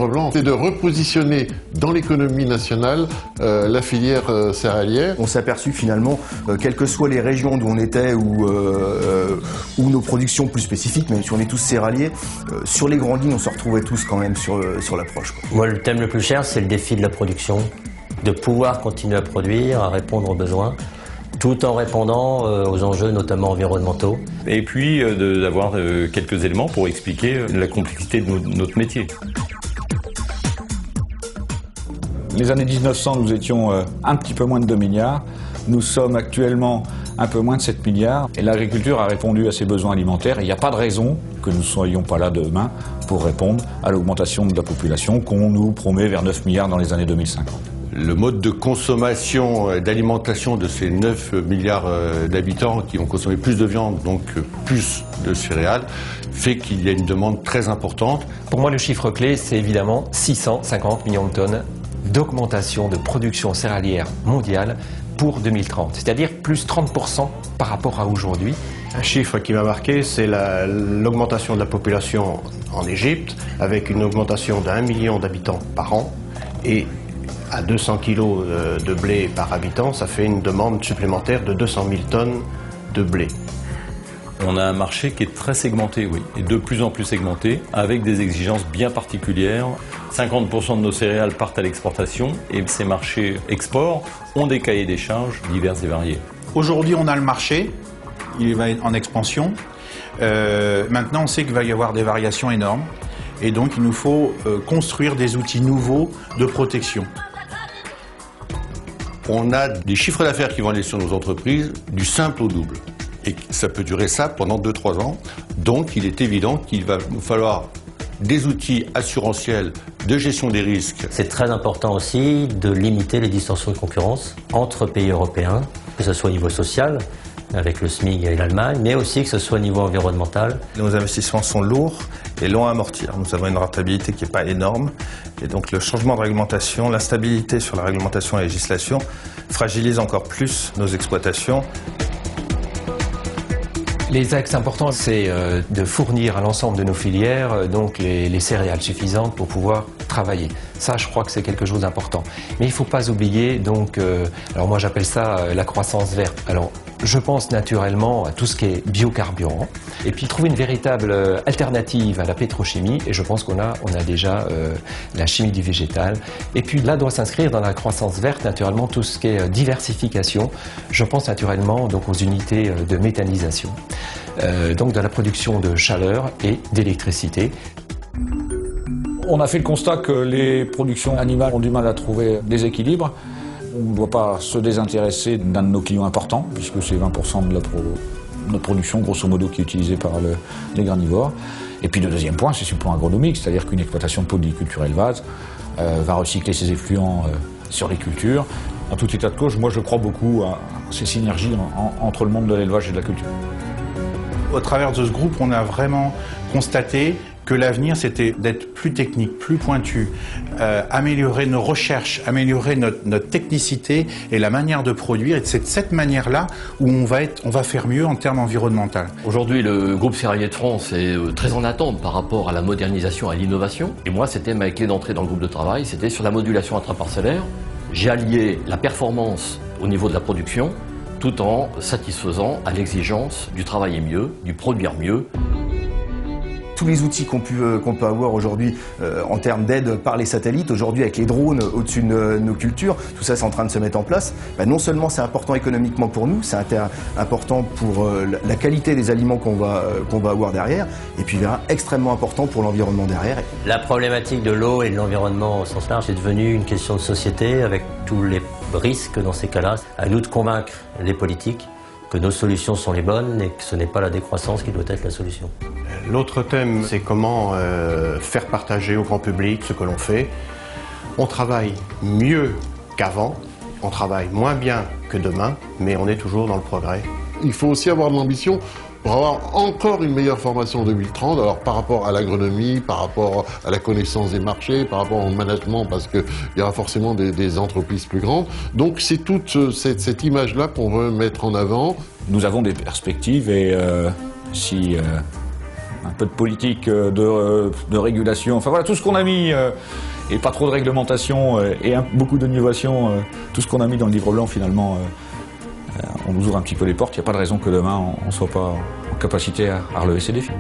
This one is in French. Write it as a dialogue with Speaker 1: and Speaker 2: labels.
Speaker 1: livre blanc, c'est de repositionner dans l'économie nationale la filière céréalière.
Speaker 2: On s'est aperçu que finalement, quelles que soient les régions d'où on était ou nos productions plus spécifiques, même si on est tous céréaliers, sur les grandes lignes, on se retrouvait tous quand même sur l'approche.
Speaker 3: Moi, le thème le plus cher, c'est le défi de la production, de pouvoir continuer à produire, à répondre aux besoins, tout en répondant aux enjeux notamment environnementaux.
Speaker 4: Et puis d'avoir quelques éléments pour expliquer la complexité de notre métier.
Speaker 5: Les années 1900, nous étions un petit peu moins de 2 milliards. Nous sommes actuellement un peu moins de 7 milliards. Et l'agriculture a répondu à ses besoins alimentaires. Et il n'y a pas de raison que nous ne soyons pas là demain pour répondre à l'augmentation de la population qu'on nous promet vers 9 milliards dans les années 2050.
Speaker 1: Le mode de consommation d'alimentation de ces 9 milliards d'habitants qui vont consommer plus de viande, donc plus de céréales, fait qu'il y a une demande très importante.
Speaker 6: Pour moi, le chiffre clé, c'est évidemment 650 millions de tonnes d'augmentation de production céréalière mondiale pour 2030, c'est-à-dire plus 30% par rapport à aujourd'hui.
Speaker 7: Un chiffre qui m'a marqué, c'est l'augmentation de la population en Égypte, avec une augmentation d'1 million d'habitants par an, et à 200 kilos de blé par habitant, ça fait une demande supplémentaire de 200 000 tonnes de blé.
Speaker 4: On a un marché qui est très segmenté, oui, et de plus en plus segmenté, avec des exigences bien particulières. 50% de nos céréales partent à l'exportation, et ces marchés export ont des cahiers des charges divers et variés.
Speaker 8: Aujourd'hui, on a le marché, il va être en expansion. Maintenant, on sait qu'il va y avoir des variations énormes, et donc il nous faut construire des outils nouveaux de protection.
Speaker 1: On a des chiffres d'affaires qui vont aller sur nos entreprises du simple au double. Et ça peut durer ça pendant 2-3 ans. Donc il est évident qu'il va nous falloir des outils assurantiels de gestion des risques.
Speaker 3: C'est très important aussi de limiter les distorsions de concurrence entre pays européens, que ce soit au niveau social, avec le SMIC et l'Allemagne, mais aussi que ce soit au niveau environnemental.
Speaker 9: Nos investissements sont lourds et longs à amortir. Nous avons une rentabilité qui n'est pas énorme. Et donc le changement de réglementation, l'instabilité sur la réglementation et la législation fragilise encore plus nos exploitations.
Speaker 6: Les axes importants, c'est de fournir à l'ensemble de nos filières donc les céréales suffisantes pour pouvoir travailler. Ça, je crois que c'est quelque chose d'important. Mais il ne faut pas oublier, donc, alors moi j'appelle ça la croissance verte. Alors, je pense naturellement à tout ce qui est biocarburant, et puis trouver une véritable alternative à la pétrochimie, et je pense qu'on a déjà la chimie du végétal. Et puis là doit s'inscrire dans la croissance verte, naturellement, tout ce qui est diversification. Je pense naturellement donc aux unités de méthanisation, donc de la production de chaleur et d'électricité.
Speaker 5: On a fait le constat que les productions animales ont du mal à trouver des équilibres. On ne doit pas se désintéresser d'un de nos clients importants, puisque c'est 20% de notre production, grosso modo, qui est utilisée par les granivores. Et puis le deuxième point, c'est sur le plan agronomique, c'est-à-dire qu'une exploitation de polyculture-élevage va recycler ses effluents sur les cultures. En tout état de cause, moi je crois beaucoup à ces synergies entre le monde de l'élevage et de la culture.
Speaker 8: Au travers de ce groupe, on a vraiment constaté que l'avenir, c'était d'être plus technique, plus pointu, améliorer nos recherches, améliorer notre technicité et la manière de produire. Et c'est de cette manière-là où on va faire mieux en termes environnementaux.
Speaker 10: Aujourd'hui, le groupe Céréalier de France est très en attente par rapport à la modernisation et à l'innovation. Et moi, c'était ma clé d'entrée dans le groupe de travail, c'était sur la modulation intraparcellaire. J'ai allié la performance au niveau de la production, tout en satisfaisant à l'exigence du travailler mieux, du produire mieux.
Speaker 2: Tous les outils qu'on peut avoir aujourd'hui en termes d'aide par les satellites, aujourd'hui avec les drones au-dessus de nos cultures, tout ça c'est en train de se mettre en place. Non seulement c'est important économiquement pour nous, c'est important pour la qualité des aliments qu'on va avoir derrière, et puis extrêmement important pour l'environnement derrière.
Speaker 3: La problématique de l'eau et de l'environnement au sens large est devenue une question de société avec tous les risques dans ces cas-là. À nous de convaincre les politiques que nos solutions sont les bonnes et que ce n'est pas la décroissance qui doit être la solution.
Speaker 7: L'autre thème, c'est comment faire partager au grand public ce que l'on fait. On travaille mieux qu'avant, on travaille moins bien que demain, mais on est toujours dans le progrès. Il faut aussi avoir de l'ambition pour avoir encore une meilleure formation en 2030, alors par rapport à l'agronomie, par rapport à la connaissance des marchés, par rapport au management, parce qu'il y aura forcément des entreprises plus grandes. Donc c'est toute cette image-là qu'on veut mettre en avant.
Speaker 5: Nous avons des perspectives et si un peu de politique, de régulation, enfin voilà, tout ce qu'on a mis, et pas trop de réglementation, et beaucoup d'innovation, tout ce qu'on a mis dans le livre blanc finalement, on nous ouvre un petit peu les portes, il n'y a pas de raison que demain on ne soit pas en capacité à relever ces défis.